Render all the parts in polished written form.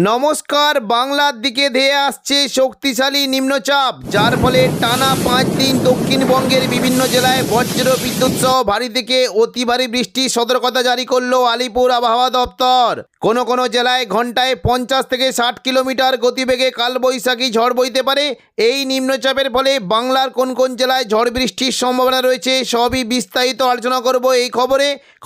নমস্কার। বাংলার দিকে ধেয়ে আসছে শক্তিশালী নিম্নচাপ, যার ফলে টানা 5 দিন দক্ষিণবঙ্গের বিভিন্ন জেলায় বজ্র বিদ্যুৎ সহ ভারী থেকে অতি ভারী বৃষ্টির সতর্কতা জারি করলো আলিপুর আবহাওয়া দপ্তর। কোনো জেলায় ঘন্টায় 50 থেকে 60 কিলোমিটার গতিবেগে কালবৈশাখী ঝড় বইতে পারে। এই নিম্নচাপের ফলে বাংলার কোন জেলায় ঝড় বৃষ্টির সম্ভাবনা রয়েছে সবই বিস্তারিত আলোচনা করব এই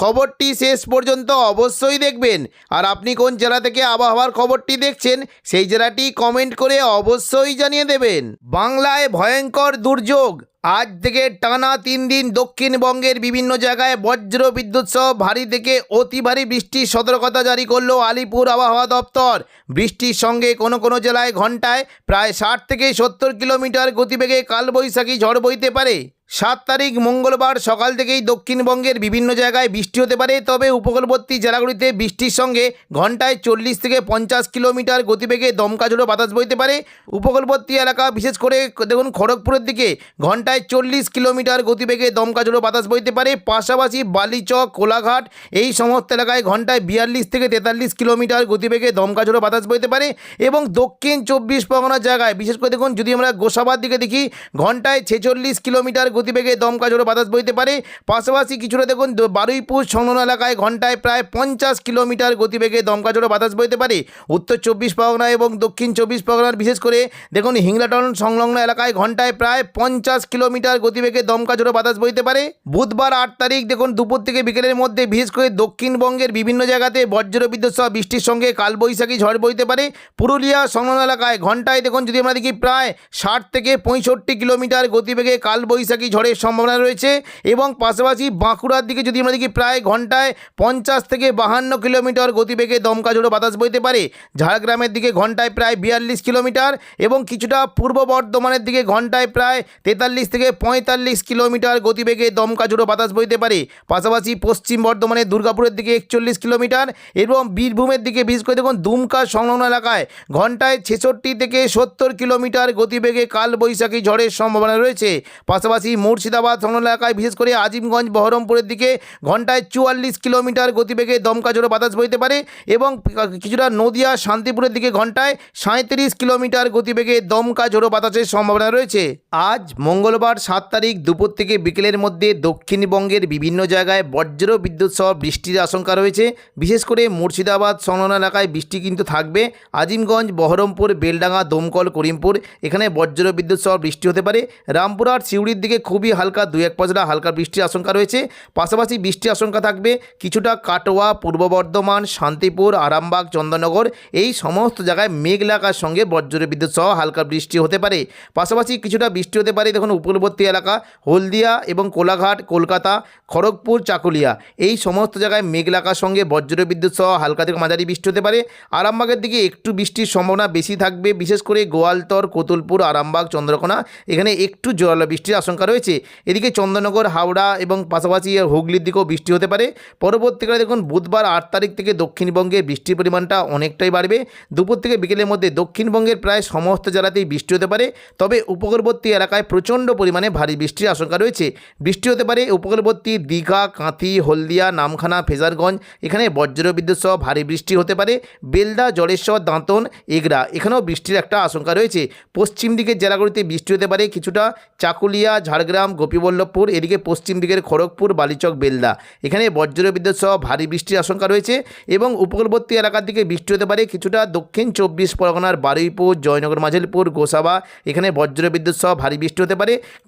খবরটি শেষ পর্যন্ত অবশ্যই দেখবেন। আর আপনি কোন জেলা থেকে আবহাওয়ার খবরটি দেখছেন সেই জেলাটি কমেন্ট করে অবশ্যই জানিয়ে দেবেন। বাংলায় ভয়ঙ্কর দুর্যোগ। আজ থেকে টানা 3 দিন দক্ষিণবঙ্গের বিভিন্ন জায়গায় বজ্র বিদ্যুৎ সহ ভারী থেকে অতি ভারী বৃষ্টির সতর্কতা জারি করলো আলিপুর আবহাওয়া দপ্তর। বৃষ্টির সঙ্গে কোনো জেলায় ঘন্টায় প্রায় 60 থেকে 70 কিলোমিটার গতিবেগে কালবৈশাখী ঝড় বইতে পারে। 7 তারিখ মঙ্গলবার সকাল থেকেই দক্ষিণবঙ্গের বিভিন্ন জায়গায় বৃষ্টি হতে পারে, তবে উপকূলবর্তী জেলাগুলিতে বৃষ্টির সঙ্গে ঘন্টায় 40 থেকে 50 কিলোমিটার গতিবেগে দমকা ঝোড়ো বাতাস বইতে পারে। উপকূলবর্তী এলাকা বিশেষ করে দেখুন খড়গপুরের দিকে ঘন্টায় 40 কিলোমিটার গতিবেগে দমকা ঝোড়ো বাতাস বইতে পারে। পাশাপাশি বালিচক, কোলাঘাট এই সমস্ত এলাকায় ঘন্টায় 42 থেকে 43 কিলোমিটার গতিবেগে দমকা ঝোড়ো বাতাস বইতে পারে। এবং দক্ষিণ 24 পরগনার জায়গায় বিশেষ করে দেখুন যদি আমরা গোসাবার দিকে দেখি ঘন্টায় 46 কিলোমিটার গতিবেগে দমকা ঝোড়ো বাতাস বইতে পারে। পাশাপাশি কিছুটা দেখুন বারুইপুর সংলগ্ন এলাকায় ঘন্টায় প্রায় 50 কিলোমিটার গতিবেগে দমকা ঝোড়ো বাতাস বইতে পারে। উত্তর 24 পরগনা এবং দক্ষিণ 24 পরগনার বিশেষ করে দেখুন হিংলাটন সংলগ্ন এলাকায় ঘন্টায় প্রায় 50 কিলোমিটার গতিবেগে দমকা ঝোড়ো বাতাস বইতে পারে। বুধবার 8 তারিখ দেখুন দুপুর থেকে বিকেলের মধ্যে বিশেষ করে দক্ষিণবঙ্গের বিভিন্ন জায়গাতে বজ্র বিদ্যুৎ সহ বৃষ্টির সঙ্গে কালবৈশাখী ঝড় বইতে পারে। পুরুলিয়া সংলগ্ন এলাকায় ঘন্টায় দেখুন যদি আমরা দেখি প্রায় 60 থেকে 65 কিলোমিটার গতিবেগে কালবৈশাখী ঝড়ের সম্ভাবনা রয়েছে। এবং পাশাপাশি বাঁকুড়ার দিকে যদি আমরা দেখি প্রায় ঘন্টায় 50 থেকে 52 কিলোমিটার গতিবেগে দমকা ঝোড়ো বাতাস বইতে পারে। ঝাড়গ্রামের দিকে ঘন্টায় প্রায় 42 কিলোমিটার এবং কিছুটা পূর্ব বর্ধমানের দিকে ঘন্টায় প্রায় 43 থেকে 45 কিলোমিটার গতিবেগে দমকা ঝোড়ো বাতাস বইতে পারে। পাশাপাশি পশ্চিম বর্ধমানের দুর্গাপুরের দিকে 41 কিলোমিটার এবং বীরভূমের দিকে বিশেষ করে দেখুন দুমকা সংলগ্ন এলাকায় ঘন্টায় 66 থেকে 70 কিলোমিটার গতিবেগে কালবৈশাখী ঝড়ের সম্ভাবনা রয়েছে। পাশাপাশি মুর্শিদাবাদ সংলগ্ন এলাকায় বিশেষ করে আজিমগঞ্জ, বহরমপুরের দিকে ঘন্টায় 44 কিলোমিটার গতিবেগে দমকা ঝোড়ো বাতাস বইতে পারে। এবং কিছুটা নদিয়া, শান্তিপুরের দিকে ঘন্টায় 37 কিলোমিটার গতিবেগে দমকা ঝোড়ো বাতাসের সম্ভাবনা রয়েছে। আজ মঙ্গলবার 7 তারিখ দুপুর থেকে বিকেলের মধ্যে দক্ষিণবঙ্গের বিভিন্ন জায়গায় বজ্র বিদ্যুৎ সহ বৃষ্টির আশঙ্কা রয়েছে। বিশেষ করে মুর্শিদাবাদ সংলগ্ন এলাকায় বৃষ্টি কিন্তু থাকবে। আজিমগঞ্জ, বহরমপুর, বেলডাঙ্গা, দমকল, করিমপুর এখানে বজ্র বিদ্যুৎ সহ বৃষ্টি হতে পারে। রামপুরহাট, সিউড়ির দিকে খুবই হালকা 2-1 পশলা হালকা বৃষ্টির আশঙ্কা রয়েছে। পাশাপাশি বৃষ্টির আশঙ্কা থাকবে কিছুটা কাটোয়া, পূর্ব বর্ধমান, শান্তিপুর, আরামবাগ, চন্দননগর এই সমস্ত জায়গায় মেঘলাকার সঙ্গে বজ্র বিদ্যুৎ সহ হালকা বৃষ্টি হতে পারে। পাশাপাশি কিছুটা বৃষ্টি হতে পারে দেখুন উপকূলবর্তী এলাকা হলদিয়া এবং কোলাঘাট, কলকাতা, খড়গপুর, চাকুলিয়া এই সমস্ত জায়গায় মেঘলাকার সঙ্গে বজ্র বিদ্যুৎ সহ হালকা থেকে মাঝারি বৃষ্টি হতে পারে। আরামবাগের দিকে একটু বৃষ্টির সম্ভাবনা বেশি থাকবে, বিশেষ করে গোয়ালতর, কতুলপুর, আরামবাগ, চন্দ্রকোনা এখানে একটু জোরালো বৃষ্টির আশঙ্কা রয়েছে। এদিকে চন্দননগর, হাওড়া এবং পাশাপাশি হুগলির দিকেও বৃষ্টি হতে পারে। পরবর্তীকালে দেখুন বুধবার 8 তারিখ থেকে দক্ষিণবঙ্গে বৃষ্টির পরিমাণটা অনেকটাই বাড়বে। দুপুর থেকে বিকেলের মধ্যে দক্ষিণবঙ্গের প্রায় সমস্ত জেলাতেই বৃষ্টি হতে পারে, তবে উপকূলবর্তী এলাকায় প্রচণ্ড পরিমাণে ভারী বৃষ্টির আশঙ্কা রয়েছে। বৃষ্টি হতে পারে উপকূলবর্তী দীঘা, কাঁথি, হলদিয়া, নামখানা, ফেজারগঞ্জ এখানে বজ্র বিদ্যুৎ সহ ভারী বৃষ্টি হতে পারে। বেলদা, জলেশ্বর, দাঁতন, এগরা এখানেও বৃষ্টির একটা আশঙ্কা রয়েছে। পশ্চিম দিকের জেলাগুলিতে বৃষ্টি হতে পারে কিছুটা চাকুলিয়া, ঝাড়গ্রাম, গোপীবল্লভপুর এদিকে পশ্চিম দিকের খড়গপুর, বালিচক, বেলদা এখানে বজ্র বিদ্যুৎ সহ ভারী বৃষ্টির আশঙ্কা রয়েছে। এবং উপকূলবর্তী এলাকার দিকে বৃষ্টি হতে পারে কিছুটা দক্ষিণ 24 পরগনার বারুইপুর, জয়নগর, মাঝিলপুর, গোসাবা এখানে বজ্র বিদ্যুৎ সহ ভারী বৃষ্টি হতে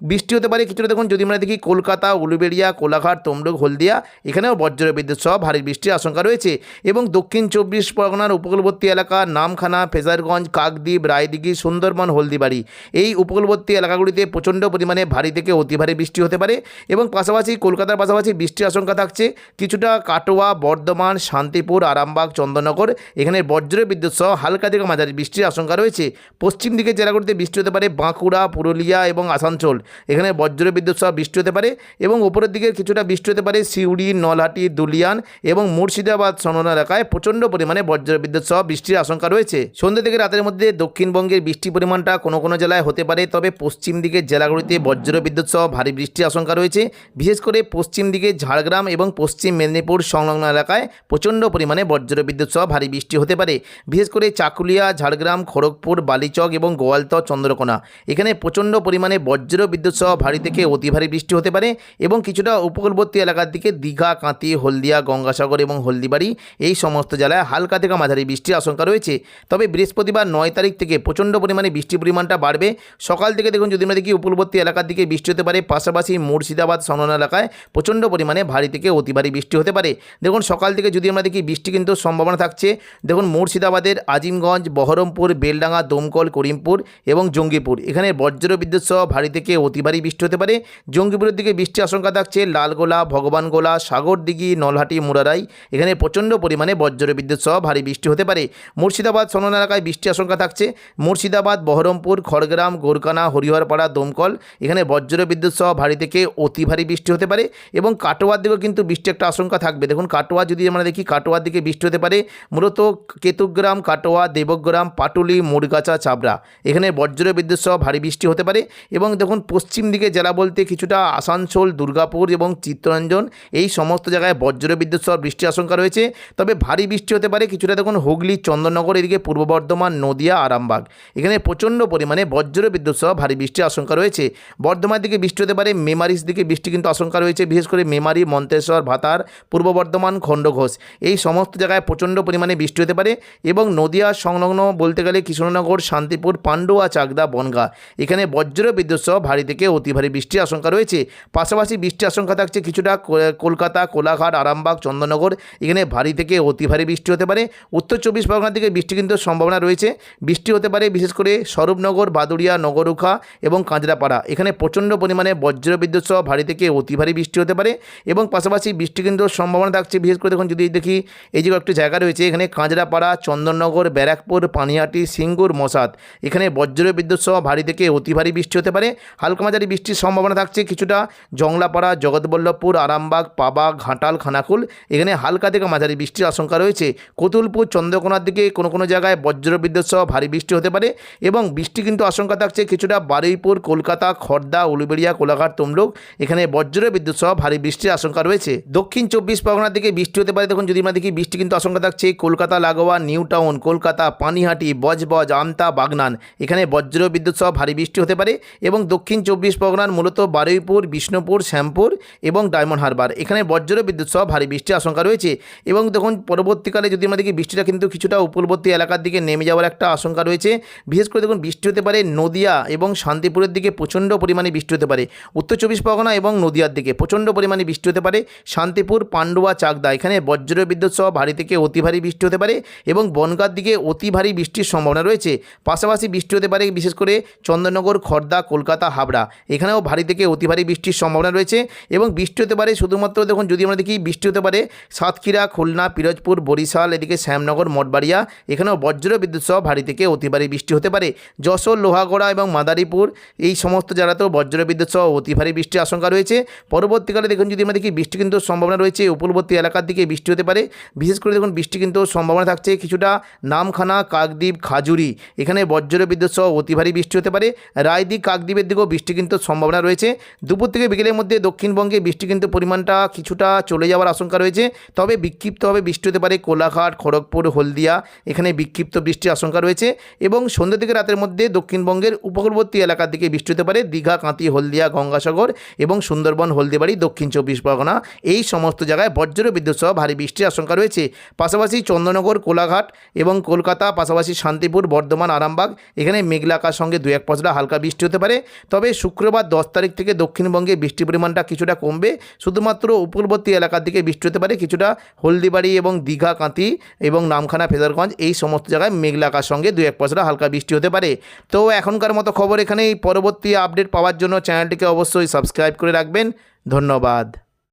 পারে। কিছুটা দেখুন যদি আমরা দেখি কলকাতা, উলুবেড়িয়া, কোলাঘাট, তমলুক, হলদিয়া এখানেও বজ্র বিদ্যুৎ সহ ভারী বৃষ্টির আশঙ্কা রয়েছে। এবং দক্ষিণ 24 পরগনার উপকূলবর্তী এলাকা নামখানা, ফেজারগঞ্জ, কাকদ্বীপ, রায়দিঘি, সুন্দরবন, হলদিবাড়ি এই উপকূলবর্তী এলাকাগুলিতে প্রচণ্ড পরিমাণে ভারী থেকে অতি ভারী বৃষ্টি হতে পারে। এবং পাশাপাশি কলকাতার পাশাপাশি বৃষ্টির আশঙ্কা থাকছে কিছুটা কাটোয়া, বর্ধমান, শান্তিপুর, আরামবাগ, চন্দননগর এখানে বজ্র বিদ্যুৎ সহ হালকা থেকে মাঝারি বৃষ্টির আশঙ্কা রয়েছে। পশ্চিম দিকের জেলাগুলিতে বৃষ্টি হতে পারে বাঁকুড়া, পুরুলিয়া এবং আসানসোল এখানে বজ্র বিদ্যুৎ সহ বৃষ্টি হতে পারে। এবং উপরের দিকে কিছুটা বৃষ্টি হতে পারে সিউড়ি, নলহাটি, দুলিয়ান এবং মুর্শিদাবাদ সংলগ্ন এলাকায় প্রচণ্ড পরিমাণে বজ্র বিদ্যুৎ সহ বৃষ্টির আশঙ্কা রয়েছে। সন্ধ্যা থেকে রাতের মধ্যে দক্ষিণবঙ্গের বৃষ্টির পরিমাণটা কোনো জেলায় হতে পারে, তবে পশ্চিম দিকের জেলাগুলিতে বজ্র বিদ্যুৎ সহ ভারী বৃষ্টির আশঙ্কা রয়েছে। বিশেষ করে পশ্চিম দিকে ঝাড়গ্রাম এবং পশ্চিম মেদিনীপুর সংলগ্ন এলাকায় প্রচণ্ড পরিমাণে বজ্র বিদ্যুৎ সহ ভারী বৃষ্টি হতে পারে। বিশেষ করে চাকুলিয়া, ঝাড়গ্রাম, খড়গপুর, বালিচক এবং গোয়ালতর, চন্দ্রকোনা এখানে প্রচণ্ড পরিমাণে বজ্র বিদ্যুৎ সহ ভারী থেকে অতি ভারী বৃষ্টি হতে পারে এবং কিছুটা উপকূলবর্তী এলাকার দিকে দীঘা, কাঁতি, হলদিয়া, গঙ্গাসাগর এবং হলদিবাড়ি এই সমস্ত জেলায় হালকা থেকে মাঝারি বৃষ্টির আশঙ্কা রয়েছে। তবে বৃহস্পতিবার 9 তারিখ থেকে প্রচণ্ড পরিমাণে বৃষ্টির পরিমাণটা বাড়বে। সকাল থেকে দেখুন যদি আমরা দেখি উপকূলবর্তী এলাকার দিকে বৃষ্টি হতে পারে, পাশাপাশি মুর্শিদাবাদ সংলগ্ন এলাকায় প্রচণ্ড পরিমাণে ভারী থেকে অতি ভারী বৃষ্টি হতে পারে। দেখুন সকাল থেকে যদি আমরা দেখি বৃষ্টি কিন্তু সম্ভাবনা থাকছে। দেখুন মুর্শিদাবাদের আজিমগঞ্জ, বহরমপুর, বেলডাঙ্গা, দমকল, করিমপুর এবং জঙ্গিপুর এখানে বজ্র বিদ্যুৎ সহ ভারী থেকে অতি ভারী বৃষ্টি হতে পারে। জঙ্গিপুরের দিকে বৃষ্টির আশঙ্কা থাকছে। লালগোলা, ভগবানগোলা, সাগরদিঘি, নলহাটি, মুরারাই এখানে প্রচণ্ড পরিমাণে বজ্র বিদ্যুৎ সহ ভারী বৃষ্টি হতে পারে। মুর্শিদাবাদ সংলগ্ন এলাকায় বৃষ্টির আশঙ্কা থাকছে। মুর্শিদাবাদ, বহরমপুর, খড়গ্রাম, গোরকানা, হরিহরপাড়া, দমকল এখানে বজ্র বিদ্যুৎ সহ ভারী থেকে অতি ভারী বৃষ্টি হতে পারে এবং কাটোয়ার দিকেও কিন্তু বৃষ্টি একটা আশঙ্কা থাকবে। দেখুন কাটোয়া যদি আমরা দেখি কাটোয়ার দিকে বৃষ্টি হতে পারে। মূলত কেতুগ্রাম, কাটোয়া, দেবগ্রাম, পাটুলি, মুরগাছা, চাবড়া এখানে বজ্র বিদ্যুৎ সহ ভারী বৃষ্টি হতে পারে এবং দেখুন পশ্চিম দিকে জেলা বলতে কিছুটা আসানসোল, দুর্গাপুর এবং চিত্তরঞ্জন এই সমস্ত জায়গায় বজ্র বিদ্যুৎ সহ বৃষ্টির আশঙ্কা রয়েছে। তবে ভারী বৃষ্টি হতে পারে কিছুটা দেখুন হুগলি, চন্দননগর এদিকে পূর্ব বর্ধমান, নদিয়া, আরামবাগ এখানে প্রচণ্ড পরিমাণে বজ্র বিদ্যুৎ সহ ভারী বৃষ্টির আশঙ্কা রয়েছে। বর্ধমানের দিকে বৃষ্টি হতে পারে। মেমারির দিকে বৃষ্টি কিন্তু আশঙ্কা রয়েছে। বিশেষ করে মেমারি, মন্তেশ্বর, ভাতার, পূর্ব বর্ধমান, খণ্ডঘোষ এই সমস্ত জায়গায় প্রচণ্ড পরিমাণে বৃষ্টি হতে পারে এবং নদিয়া সংলগ্ন বলতে গেলে কৃষ্ণনগর, শান্তিপুর, পান্ডুয়া, চাকদা, বনগাঁ এখানে বজ্র বিদ্যুৎ সহ ভারী থেকে অতি ভারী বৃষ্টির আশঙ্কা রয়েছে। পাশাপাশি বৃষ্টির আশঙ্কা থাকছে কিছুটা কলকাতা, কোলাঘাট, আরামবাগ, চন্দননগর এখানে ভারী থেকে অতি ভারী বৃষ্টি হতে পারে। উত্তর 24 পরগনার দিকে বৃষ্টি কিন্তু সম্ভাবনা রয়েছে। বৃষ্টি হতে পারে বিশেষ করে স্বরূপনগর, বাদুড়িয়া, নগরুখা এবং কাঁচরাপাড়া এখানে প্রচণ্ড পরিমাণে বজ্র বিদ্যুৎ সহ ভারী থেকে অতি ভারী বৃষ্টি হতে পারে এবং পাশাপাশি বৃষ্টি কিন্তু সম্ভাবনা থাকছে। বিশেষ করে দেখুন যদি দেখি এই যে একটি জায়গা রয়েছে এখানে কাঁচরাপাড়া, চন্দননগর, ব্যারাকপুর, পানিহাটি, সিঙ্গুর, মশাদ এখানে বজ্র বিদ্যুৎ সহ ভারী থেকে অতি ভারী বৃষ্টি হতে পারে। হালকা মাঝারি বৃষ্টির সম্ভাবনা থাকছে কিছুটা জংলাপাড়া, জগৎবল্লভপুর, আরামবাগ, পাবা, ঘাটাল, খানাকুল এখানে হালকা থেকে মাঝারি বৃষ্টির আশঙ্কা রয়েছে। কতুলপুর, চন্দ্রকোনার দিকে কোনো জায়গায় বজ্র বিদ্যুৎ সহ ভারী বৃষ্টি হতে পারে এবং বৃষ্টি কিন্তু আশঙ্কা থাকছে কিছুটা বারুইপুর, কলকাতা, খড়দা, উলুবেড়িয়া, কোলাঘাট, তমলুক এখানে বজ্র বিদ্যুৎ সহ ভারী বৃষ্টির আশঙ্কা রয়েছে। দক্ষিণ 24 পরগনার দিকে বৃষ্টি হতে পারে। দেখুন যদি আমরা দেখি বৃষ্টি কিন্তু আশঙ্কা থাকছে কলকাতা লাগোয়া, নিউ টাউন, কলকাতা, পানিহাটি, বজবজ, আমতা, বাগনান এখানে বজ্র বিদ্যুৎ সহ ভারী বৃষ্টি হতে পারে এবং দক্ষিণ 24 পরগনার মূলত বারুইপুর, বিষ্ণুপুর, শ্যামপুর এবং ডায়মন্ড হারবার এখানে বজ্র বিদ্যুৎ সহ ভারী বৃষ্টির আশঙ্কা রয়েছে এবং দেখুন পরবর্তীকালে যদি আমরা দেখি বৃষ্টিটা কিন্তু কিছুটা উপকূলবর্তী এলাকার দিকে নেমে যাওয়ার একটা আশঙ্কা রয়েছে। বিশেষ করে দেখুন বৃষ্টি হতে পারে নদিয়া এবং শান্তিপুরের দিকে প্রচণ্ড পরিমাণে বৃষ্টি হতে পারে। উত্তর 24 পরগনা এবং নদিয়ার দিকে প্রচণ্ড পরিমাণে বৃষ্টি হতে পারে। শান্তিপুর, পান্ডুয়া, চাকদা এখানে বজ্র বিদ্যুৎ সহ ভারী থেকে অতি ভারী বৃষ্টি হতে পারে এবং বনগাঁর দিকে অতি ভারী বৃষ্টির সম্ভাবনা রয়েছে। পাশাপাশি বৃষ্টি হতে পারে বিশেষ করে চন্দননগর, খড়দা, কলকাতা, হাবড়া এখানেও ভারী থেকে অতি ভারী বৃষ্টির সম্ভাবনা রয়েছে এবং বৃষ্টি হতে পারে শুধুমাত্র দেখুন যদি আমরা দেখি বৃষ্টি হতে পারে সাতক্ষীরা, খুলনা, পিরোজপুর, বরিশাল এদিকে শ্যামনগর, মঠবাড়িয়া এখানেও বজ্র বিদ্যুৎ সহ ভারী থেকে অতি ভারী বৃষ্টি হতে পারে। যশোর, লোহাগড়া এবং মাদারীপুর এই সমস্ত জায়গাতেও বজ্র বিদ্যুৎ সহ অতি ভারী বৃষ্টির আশঙ্কা রয়েছে। পরবর্তীকালে দেখুন যদি আমরা দেখি বৃষ্টি কিন্তু সম্ভাবনা রয়েছে উপকূলবর্তী এলাকার দিকে বৃষ্টি হতে পারে। বিশেষ করে দেখুন বৃষ্টি কিন্তু সম্ভাবনা থাকছে কিছুটা নামখানা, কাকদ্বীপ, খাজুরি এখানে বজ্র বিদ্যুৎ সহ অতি ভারী বৃষ্টি হতে পারে। রায়দিক, কাকদ্বীপের দিকেও বৃষ্টি কিন্তু সম্ভাবনা রয়েছে। দুপুর থেকে বিকেলের মধ্যে দক্ষিণবঙ্গে বৃষ্টি কিন্তু পরিমাণটা কিছুটা চলে যাওয়ার আশঙ্কা রয়েছে। তবে বিক্ষিপ্তভাবে বৃষ্টি হতে পারে কোলাঘাট, খড়গপুর, হলদিয়া এখানে বিক্ষিপ্ত বৃষ্টির আশঙ্কা রয়েছে এবং সন্ধ্যা থেকে রাতের মধ্যে দক্ষিণবঙ্গের উপকূলবর্তী এলাকার দিকে বৃষ্টি হতে পারে। দীঘা, কাঁতি, হলদিয়া, গঙ্গাসাগর এবং সুন্দরবন, হলদিবাড়ি, দক্ষিণ 24 পরগনা এই সমস্ত জায়গায় বজ্র বিদ্যুৎ সহ ভারী বৃষ্টির আশঙ্কা রয়েছে। পাশাপাশি চন্দননগর, কোলাঘাট এবং কলকাতা, পাশাপাশি শান্তিপুর, বর্ধমান, আরামবাগ এখানে মেঘলা আকাশের সঙ্গে 2-1 পশলা হালকা বৃষ্টি হতে পারে। তবে শুক্রবার 10 তারিখ থেকে দক্ষিণবঙ্গে বৃষ্টির পরিমাণটা কিছুটা কমবে। শুধুমাত্র উপকূলবর্তী এলাকার দিকে বৃষ্টি হতে পারে কিছুটা হলদিবাড়ি এবং দীঘা, কাঁতি এবং নামখানা, ফেজারগঞ্জ এই সমস্ত জায়গায় মেঘলা আকাশের সঙ্গে 2-1 পশলা হালকা বৃষ্টি হতে পারে। তো এখনকার মতো খবর এখানেই। পরবর্তী আপডেট পাওয়ার জন্য চ্যানেলটিকে অবশ্যই সাবস্ক্রাইব করে রাখবেন। ধন্যবাদ।